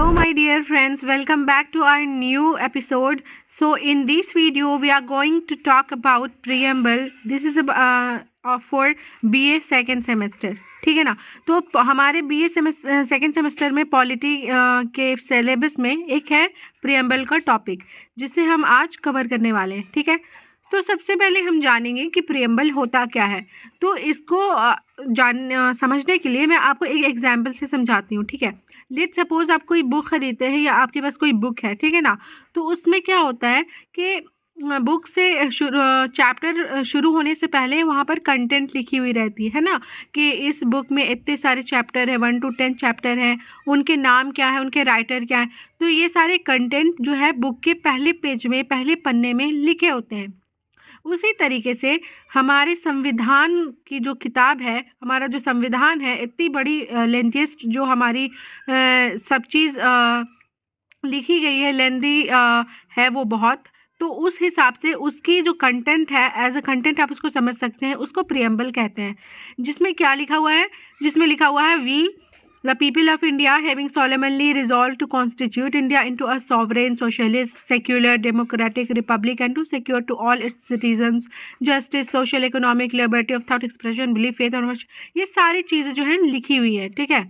Hello my dear friends, welcome back to our new episode. So in this video we are going to talk about preamble. This is for BA second semester. ठीक है ना। तो हमारे BA second semester में polity के syllabus में एक है प्रियम्बल का टॉपिक, जिसे हम आज कवर करने वाले हैं। ठीक है, तो सबसे पहले हम जानेंगे कि प्रियम्बल होता क्या है। तो इसको समझने के लिए मैं आपको एक एग्जाम्पल से समझाती हूँ। ठीक है, लेट सपोज आप कोई बुक खरीदते हैं या आपके पास कोई बुक है, ठीक है ना। तो उसमें क्या होता है कि बुक से चैप्टर शुरू होने से पहले वहाँ पर कंटेंट लिखी हुई रहती है ना, कि इस बुक में इतने सारे चैप्टर है, 1 to 10 चैप्टर हैं, उनके नाम क्या है, उनके राइटर क्या है। तो ये सारे कंटेंट जो है बुक के पहले पेज में, पहले पन्ने में लिखे होते हैं। उसी तरीके से हमारे संविधान की जो किताब है, हमारा जो संविधान है, इतनी बड़ी लेंथीएस्ट जो हमारी सब चीज़ लिखी गई है, लेंथी है वो बहुत। तो उस हिसाब से उसकी जो कंटेंट है, एज अ कंटेंट आप उसको समझ सकते हैं, उसको प्रियम्बल कहते हैं। जिसमें क्या लिखा हुआ है, जिसमें लिखा हुआ है we The people of India having solemnly resolved to constitute India into a sovereign, socialist, secular, democratic republic and to secure to all its citizens justice, social, economic, liberty of thought expression, belief, faith और ये सारी चीज़ें जो हैं लिखी हुई है। ठीक है,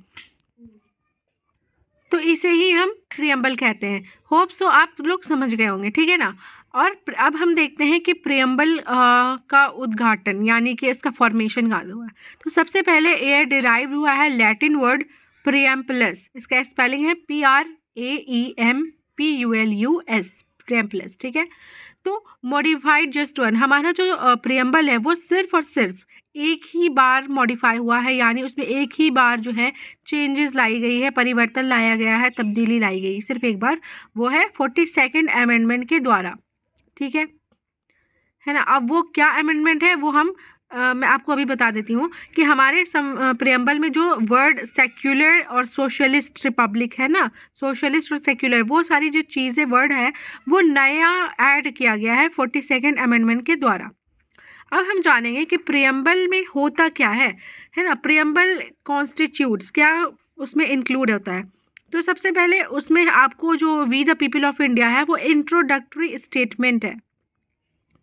तो इसे ही हम प्रियम्बल कहते हैं। होप सो आप लोग समझ गए होंगे। ठीक है ना। और अब हम देखते हैं कि प्रियम्बल का उद्घाटन यानी कि इसका फॉर्मेशन कहाँ हुआ है। तो सबसे पहले ये डिराइव हुआ है लैटिन वर्ड प्रियम्पलस। इसका स्पेलिंग है PRAEMPULUS, प्रियम्पलस। ठीक है, तो मॉडिफाइड जस्ट वन, हमारा जो प्रियम्बल है वो सिर्फ और सिर्फ एक ही बार मॉडिफाई हुआ है, यानी उसमें एक ही बार जो है चेंजेस लाई गई है, परिवर्तन लाया गया है, तब्दीली लाई गई सिर्फ एक बार, वो है 42nd अमेंडमेंट के द्वारा। ठीक है ना। अब वो क्या अमेंडमेंट है वो मैं आपको अभी बता देती हूँ कि हमारे प्रियम्बल में जो वर्ड सेक्युलर और सोशलिस्ट रिपब्लिक है ना, सोशलिस्ट और सेक्युलर, वो सारी जो चीज़ें वर्ड है वो नया ऐड किया गया है 42nd अमेंडमेंट के द्वारा। अब हम जानेंगे कि प्रियम्बल में होता क्या है ना। प्रियम्बल कॉन्स्टिट्यूट्स क्या उसमें इंक्लूड होता है। तो सबसे पहले उसमें आपको जो we the people of India है वो इंट्रोडक्टरी स्टेटमेंट है।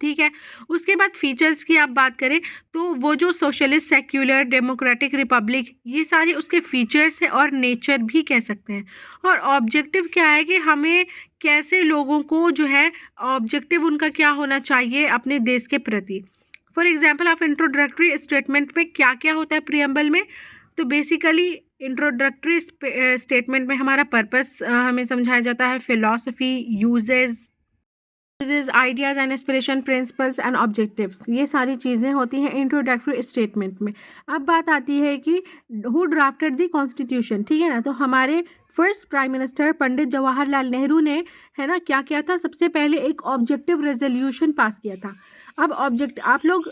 ठीक है, उसके बाद फीचर्स की आप बात करें तो वो जो सोशलिस्ट, सेक्युलर, डेमोक्रेटिक, रिपब्लिक, ये सारे उसके फीचर्स है और नेचर भी कह सकते हैं। और ऑब्जेक्टिव क्या है कि हमें कैसे लोगों को जो है ऑब्जेक्टिव उनका क्या होना चाहिए अपने देश के प्रति। फॉर एग्जाम्पल आप इंट्रोडक्टरी स्टेटमेंट में क्या क्या होता है प्रियम्बल में। तो बेसिकली इंट्रोडक्टरी स्टेटमेंट में हमारा पर्पस हमें समझाया जाता है, philosophy, uses, ideas and aspiration, principles and objectives, ये सारी चीज़ें होती हैं इंट्रोडक्टरी स्टेटमेंट में। अब बात आती है कि हु ड्राफ्टेड द कॉन्स्टिट्यूशन। ठीक है ना, तो हमारे first prime minister Pandit Jawaharlal Nehru ने, है ना, क्या किया था, सबसे पहले एक ऑब्जेक्टिव रेजोल्यूशन पास किया था। अब आप लोग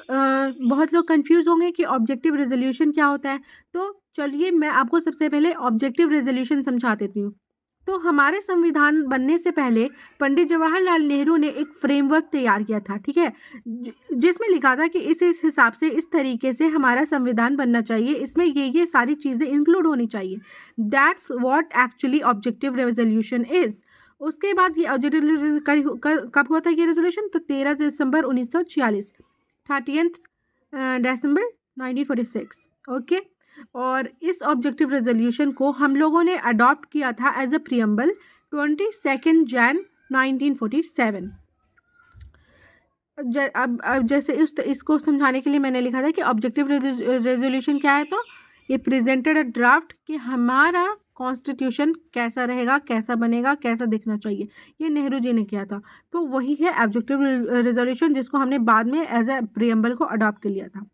बहुत लोग कंफ्यूज होंगे कि ऑब्जेक्टिव रेजोल्यूशन क्या होता है। तो चलिए मैं आपको सबसे पहले ऑब्जेक्टिव रेजोल्यूशन समझा देती हूँ। तो हमारे संविधान बनने से पहले पंडित जवाहरलाल नेहरू ने एक फ्रेमवर्क तैयार किया था। ठीक है, जिसमें लिखा था कि इस हिसाब से, इस तरीके से हमारा संविधान बनना चाहिए, इसमें ये सारी चीज़ें इंक्लूड होनी चाहिए। That's what actually objective resolution is. उसके बाद ये ऑब्जेक्टिव कब हुआ था ये रेजोल्यूशन, तो 13 दिसंबर 1946, 30 दिसंबर 1946। ओके, और इस ऑब्जेक्टिव रेजोल्यूशन को हम लोगों ने अडॉप्ट किया था एज अ प्रियम्बल 22 जैन 1947। अब जैसे इसको समझाने के लिए मैंने लिखा था कि ऑब्जेक्टिव रेजोल्यूशन क्या है। तो ये प्रेजेंटेड अ ड्राफ्ट कि हमारा कॉन्स्टिट्यूशन कैसा रहेगा, कैसा बनेगा, कैसा दिखना चाहिए, ये नेहरू जी ने किया था। तो वही है ऑब्जेक्टिव रेजोल्यूशन, जिसको हमने बाद में एज अ प्रियम्बल को अडॉप्ट कर लिया था।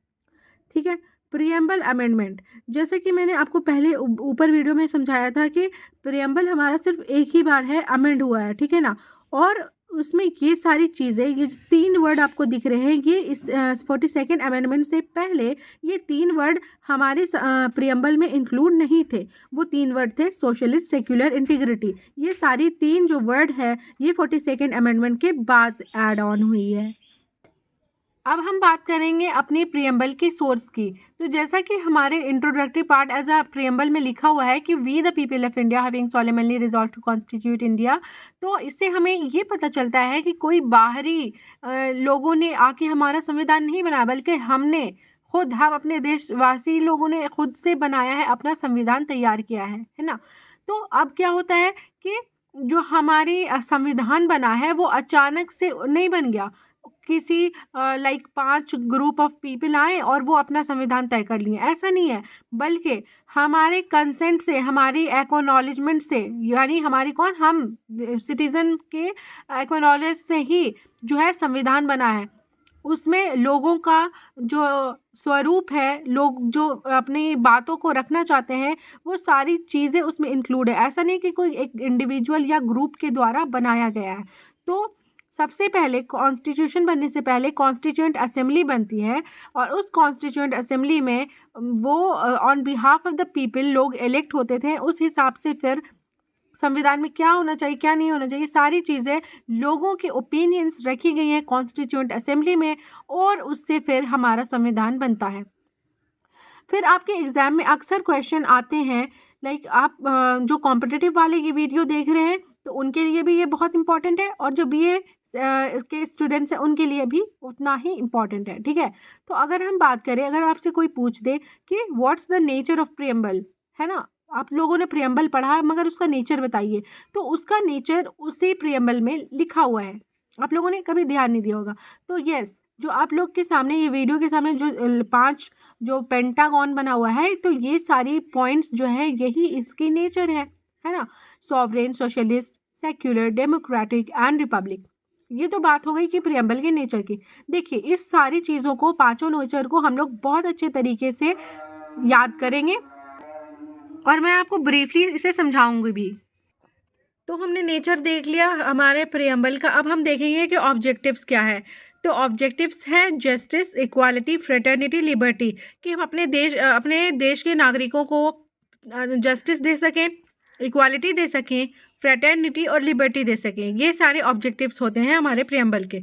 ठीक है, प्रियम्बल अमेंडमेंट, जैसे कि मैंने आपको पहले ऊपर वीडियो में समझाया था कि प्रियम्बल हमारा सिर्फ एक ही बार है अमेंड हुआ है। ठीक है ना, और उसमें ये सारी चीज़ें, ये 3 वर्ड आपको दिख रहे हैं, ये इस 42nd अमेंडमेंट से पहले ये 3 वर्ड हमारे प्रियम्बल में इंक्लूड नहीं थे। वो 3 वर्ड थे सोशलिस्ट, सेक्युलर, इंटीग्रिटी। ये सारी 3 जो वर्ड है ये 42nd अमेंडमेंट के बाद ऐड ऑन हुई है। अब हम बात करेंगे अपनी प्रियम्बल की सोर्स की। तो जैसा कि हमारे introductory part as a preamble में लिखा हुआ है कि we the people of India having solemnly resolve to constitute India, तो इससे हमें ये पता चलता है कि कोई बाहरी लोगों ने आके हमारा संविधान नहीं बनाया, बल्कि हम अपने देशवासी लोगों ने खुद से बनाया है, अपना संविधान तैयार किया है ना। तो अब क्या होता है कि जो हमारी संविधान बना है वो अचानक से नहीं बन गया। किसी 5 ग्रुप ऑफ पीपल आए और वो अपना संविधान तय कर लिए, ऐसा नहीं है। बल्कि हमारे कंसेंट से, हमारी एक्नॉलेजमेंट से, यानी हमारी हम सिटीजन के एक्नॉलेज से ही जो है संविधान बना है। उसमें लोगों का जो स्वरूप है, लोग जो अपनी बातों को रखना चाहते हैं, वो सारी चीज़ें उसमें इंक्लूड है। ऐसा नहीं कि कोई एक इंडिविजुअल या ग्रुप के द्वारा बनाया गया है। तो सबसे पहले कॉन्स्टिट्यूशन बनने से पहले कॉन्स्टिट्यूएंट असेंबली बनती है, और उस कॉन्स्टिट्यूएंट असेंबली में वो on behalf of the people लोग इलेक्ट होते थे। उस हिसाब से फिर संविधान में क्या होना चाहिए, क्या नहीं होना चाहिए, सारी चीज़ें लोगों के ओपिनियंस रखी गई हैं कॉन्स्टिट्यूएंट असेंबली में, और उससे फिर हमारा संविधान बनता है। फिर आपके एग्ज़ाम में अक्सर क्वेश्चन आते हैं, आप जो कॉम्पिटिटिव वाले ये वीडियो देख रहे हैं तो उनके लिए भी ये बहुत इंपॉर्टेंट है, और जो बीए के स्टूडेंट्स हैं उनके लिए भी उतना ही इम्पॉर्टेंट है, ठीक है। तो अगर हम बात करें, अगर आपसे कोई पूछ दे कि what's the nature of preamble, है ना, आप लोगों ने प्रियम्बल पढ़ा है मगर उसका नेचर बताइए, तो उसका नेचर उसी प्रियम्बल में लिखा हुआ है। आप लोगों ने कभी ध्यान नहीं दिया होगा। तो यस, जो आप लोग के सामने ये वीडियो के सामने जो 5 जो पेंटागन बना हुआ है, तो ये सारी पॉइंट्स जो है यही इसकी नेचर है ना। Sovereign, socialist, secular, democratic and Republic. ये तो बात हो गई कि प्रियम्बल के नेचर की। देखिए, इस सारी चीज़ों को, 5 नेचर को हम लोग बहुत अच्छे तरीके से याद करेंगे, और मैं आपको ब्रीफली इसे समझाऊंगी भी। तो हमने नेचर देख लिया हमारे प्रियम्बल का। अब हम देखेंगे कि ऑब्जेक्टिव्स क्या है। तो ऑब्जेक्टिव्स है जस्टिस, इक्वालिटी, फ्रेटर्निटी, लिबर्टी, कि हम अपने देश के नागरिकों को जस्टिस दे सकें, इक्वालिटी दे सकें, फ्रेटर्निटी और लिबर्टी दे सकें। ये सारे ऑब्जेक्टिव्स होते हैं हमारे प्रियम्बल के।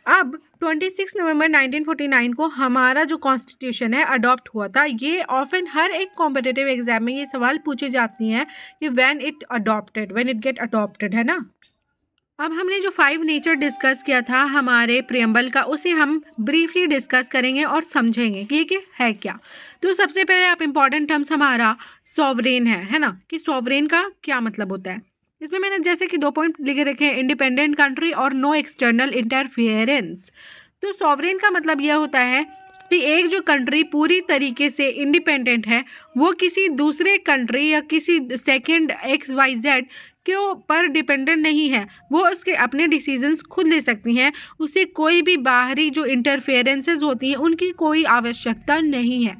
अब 26 नवंबर 1949 को हमारा जो कॉन्स्टिट्यूशन है अडॉप्ट हुआ था। ये ऑफन हर एक कॉम्पिटिटिव एग्जाम में ये सवाल पूछे जाती हैं कि व्हेन इट गेट अडॉप्टेड, है ना। अब हमने जो 5 नेचर डिस्कस किया था हमारे प्रियम्बल का, उसे हम ब्रीफली डिस्कस करेंगे और समझेंगे कि ये है क्या। तो सबसे पहले आप इम्पॉर्टेंट टर्म्स हमारा सॉवरेन है ना, कि सॉवरेन का क्या मतलब होता है। इसमें मैंने जैसे कि 2 पॉइंट लिखे रखे हैं, इंडिपेंडेंट कंट्री और नो एक्सटर्नल इंटरफियरेंस। तो सॉवरेन का मतलब यह होता है कि एक जो कंट्री पूरी तरीके से इंडिपेंडेंट है, वो किसी दूसरे कंट्री या किसी सेकंड XYZ के ऊपर डिपेंडेंट नहीं है। वो उसके अपने डिसीजंस खुद ले सकती हैं, उसे कोई भी बाहरी जो इंटरफेरेंसेस होती हैं उनकी कोई आवश्यकता नहीं है।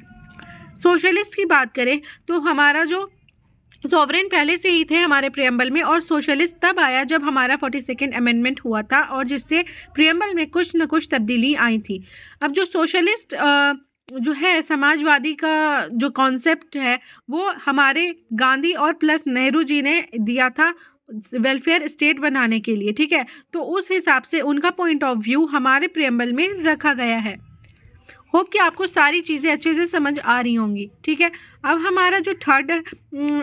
सोशलिस्ट की बात करें तो हमारा जो सॉवरेन पहले से ही थे हमारे प्रियम्बल में, और सोशलिस्ट तब आया जब हमारा 42nd अमेंडमेंट हुआ था, और जिससे प्रियम्बल में कुछ न कुछ तब्दीली आई थी। अब जो सोशलिस्ट जो है, समाजवादी का जो कॉन्सेप्ट है, वो हमारे गांधी और प्लस नेहरू जी ने दिया था वेलफेयर स्टेट बनाने के लिए, ठीक है। तो उस हिसाब से उनका पॉइंट ऑफ व्यू हमारे प्रियम्बल में रखा गया है। होप कि आपको सारी चीज़ें अच्छे से समझ आ रही होंगी, ठीक है। अब हमारा जो थर्ड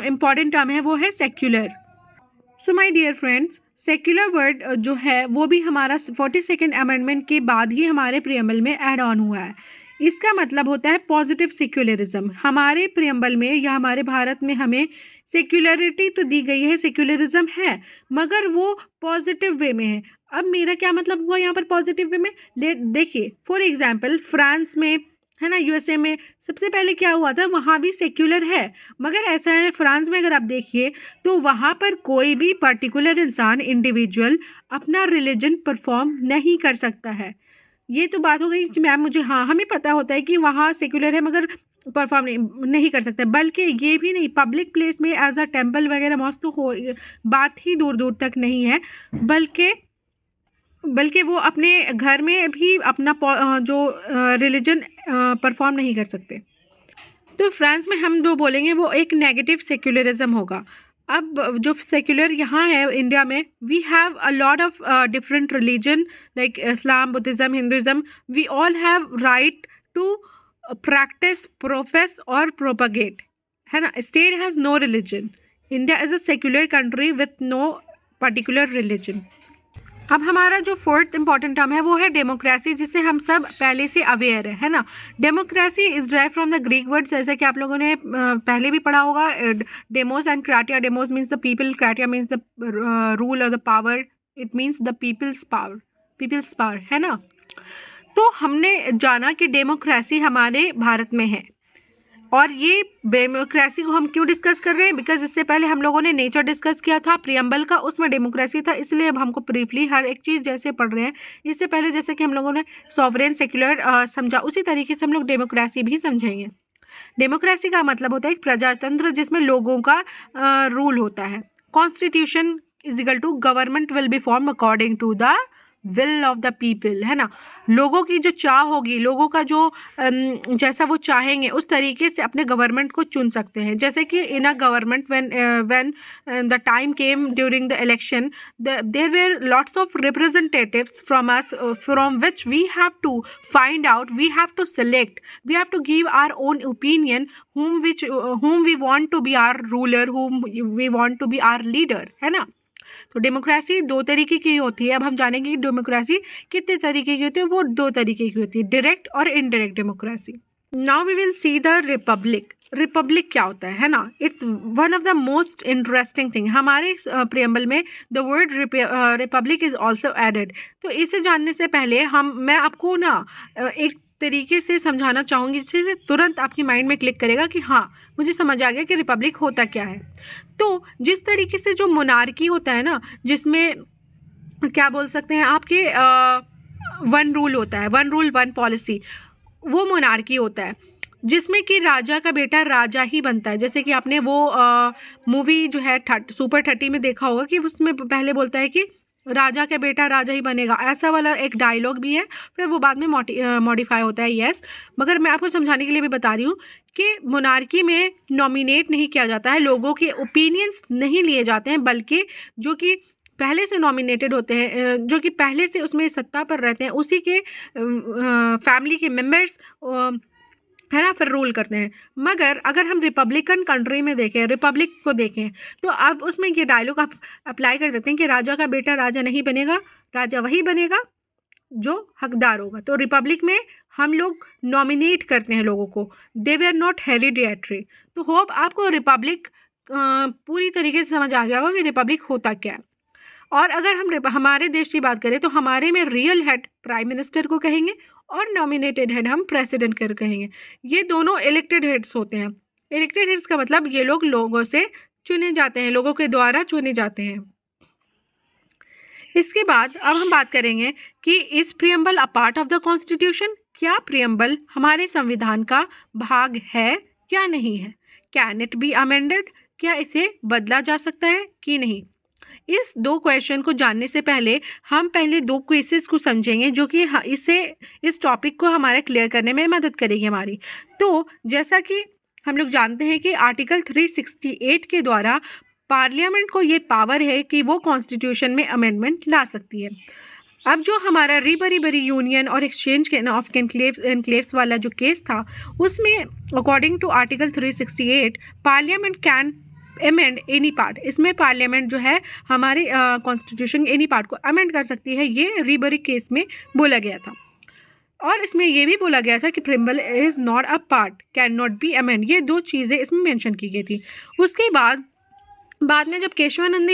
इम्पॉर्टेंट टर्म है वो है secular. So my dear friends, secular word जो है वो भी हमारा 42nd अमेंडमेंट के बाद ही हमारे प्रियम्बल में ऐड ऑन हुआ है। इसका मतलब होता है पॉजिटिव सेक्युलरिज्म। हमारे प्रियम्बल में या हमारे भारत में हमें सेक्युलरिटी तो दी गई है, सेक्युलरिज्म है, मगर वो पॉजिटिव वे में है। अब मेरा क्या मतलब हुआ यहाँ पर पॉजिटिव वे में, देखिए फॉर एग्जांपल फ्रांस में, है ना, यूएसए में सबसे पहले क्या हुआ था, वहाँ भी सेक्युलर है, मगर ऐसा है फ्रांस में अगर आप देखिए तो वहाँ पर कोई भी पर्टिकुलर इंसान, इंडिविजुअल अपना रिलीजन परफॉर्म नहीं कर सकता है। ये तो बात हो गई कि मैम मुझे, हाँ हमें पता होता है कि वहाँ सेक्युलर है मगर परफॉर्म नहीं कर सकते। बल्कि ये भी नहीं, पब्लिक प्लेस में एज अ टेम्पल वगैरह मॉस्क तो हो बात ही दूर दूर तक नहीं है, बल्कि वो अपने घर में भी अपना जो रिलीजन परफॉर्म नहीं कर सकते। तो फ्रांस में हम जो बोलेंगे वो एक नेगेटिव सेक्युलरिज्म होगा। अब जो सेक्युलर यहाँ है इंडिया में, we have a lot of different religion like Islam, Buddhism, Hinduism. We all have right to practice, profess और प्रोपगेट, है ना. State has no religion. India is a secular country with no particular religion. अब हमारा जो fourth important term है वो है democracy, जिससे हम सब पहले से अवेयर है ना. Democracy is drive from the Greek word, जैसा कि आप लोगों ने पहले भी पढ़ा होगा. Demos and kratia. Demos means the people, kratia means the rule और the power. It means the people's power, people's power, है ना. तो हमने जाना कि डेमोक्रेसी हमारे भारत में है. और ये डेमोक्रेसी को हम क्यों डिस्कस कर रहे हैं, बिकॉज इससे पहले हम लोगों ने नेचर डिस्कस किया था प्रियम्बल का, उसमें डेमोक्रेसी था. इसलिए अब हमको ब्रीफली हर एक चीज़ जैसे पढ़ रहे हैं, इससे पहले जैसे कि हम लोगों ने सॉवरेन सेक्युलर समझा, उसी तरीके से हम लोग डेमोक्रेसी भी समझेंगे. डेमोक्रेसी का मतलब होता है एक प्रजातंत्र जिसमें लोगों का रूल होता है. Constitution is equal to government will be form according to the will of the people, है ना. लोगों की जो चाह होगी, लोगों का जो जैसा वो चाहेंगे उस तरीके से अपने गवर्नमेंट को चुन सकते हैं. जैसे कि in a government when the time came during the election, there were lots of representatives from us, from which we have to find out, we have to select, we have to give our own opinion whom we want to be our ruler, whom we want to be our leader, है ना. तो democracy दो तरीके की होती है. अब हम जानेंगे कि डेमोक्रेसी कितने तरीके की होती है. वो दो तरीके की होती है, डायरेक्ट और indirect democracy. Now we will see the republic. Republic क्या होता है ना. It's one of the most interesting thing. हमारे प्रियम्बल में the word republic is also added. तो इसे जानने से पहले मैं आपको ना एक तरीके से समझाना चाहूँगी जिससे तुरंत आपकी माइंड में क्लिक करेगा कि हाँ, मुझे समझ आ गया कि रिपब्लिक होता क्या है. तो जिस तरीके से जो मोनार्की होता है ना, जिसमें क्या बोल सकते हैं आपके वन रूल होता है, वन रूल वन पॉलिसी, वो मोनार्की होता है जिसमें कि राजा का बेटा राजा ही बनता है. जैसे कि आपने वो मूवी जो है सुपर 30 में देखा होगा कि उसमें पहले बोलता है कि राजा का बेटा राजा ही बनेगा, ऐसा वाला एक डायलॉग भी है. फिर वो बाद में मॉडिफाई होता है, यस. मगर मैं आपको समझाने के लिए भी बता रही हूँ कि मोनार्की में नॉमिनेट नहीं किया जाता है, लोगों के ओपिनियंस नहीं लिए जाते हैं, बल्कि जो कि पहले से नॉमिनेटेड होते हैं, जो कि पहले से उसमें सत्ता पर रहते हैं, उसी के फैमिली के मेम्बर्स, है ना, फिर रूल करते हैं. मगर अगर हम रिपब्लिकन कंट्री में देखें, रिपब्लिक को देखें, तो अब उसमें ये डायलॉग आप अप्लाई कर सकते हैं कि राजा का बेटा राजा नहीं बनेगा, राजा वही बनेगा जो हकदार होगा. तो रिपब्लिक में हम लोग नॉमिनेट करते हैं लोगों को, दे वे आर नॉट हेरिडिटरी. तो होप आपको रिपब्लिक पूरी तरीके से समझ आ गया होगा कि रिपब्लिक होता क्या है. और अगर हम हमारे देश की बात करें तो हमारे में रियल हेड प्राइम मिनिस्टर को कहेंगे और नॉमिनेटेड हेड हम प्रेसिडेंट कर कहेंगे. ये दोनों इलेक्टेड हेड्स होते हैं. इलेक्टेड हेड्स का मतलब ये लोग लोगों से चुने जाते हैं, लोगों के द्वारा चुने जाते हैं. इसके बाद अब हम बात करेंगे कि is preamble a part of the constitution. क्या प्रियम्बल हमारे संविधान का भाग है या नहीं है. Can it be amended. क्या इसे बदला जा सकता है कि नहीं. इस दो क्वेश्चन को जानने से पहले हम पहले दो क्वेश्चंस को समझेंगे जो कि इस टॉपिक को हमारे क्लियर करने में मदद करेगी हमारी. तो जैसा कि हम लोग जानते हैं कि आर्टिकल 368 के द्वारा पार्लियामेंट को ये पावर है कि वो कॉन्स्टिट्यूशन में अमेंडमेंट ला सकती है. अब जो हमारा रीबरी यूनियन और एक्सचेंज ऑफ एनक्लेव्स वाला जो केस था, उसमें according to article 368 parliament can amend any part. इसमें पार्लियामेंट जो है हमारे कॉन्स्टिट्यूशन एनी पार्ट को अमेंड कर सकती है. ये रीबरी केस में बोला गया था. और इसमें ये भी बोला गया था कि preamble is not a part, can not be amend. ये दो चीज़ें इसमें मेंशन की गई थी. उसके बाद में जब केशवानंद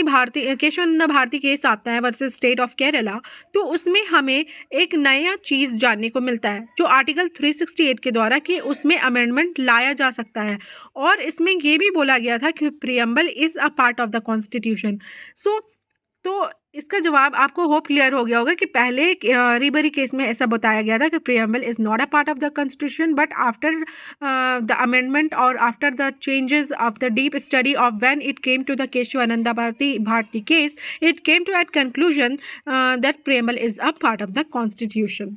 भारती केस आता है वर्सेस स्टेट ऑफ केरला, तो उसमें हमें एक नया चीज़ जानने को मिलता है जो आर्टिकल 368 के द्वारा कि उसमें अमेंडमेंट लाया जा सकता है. और इसमें ये भी बोला गया था कि preamble is a part of the constitution. तो इसका जवाब आपको होप क्लियर हो गया होगा कि पहले रीबरी केस में ऐसा बताया गया था कि preamble is not a part of the constitution, but after the amendment और after the changes of the deep study of when it came to the Kesavananda Bharati case, it came to at conclusion that preamble is a part of the constitution.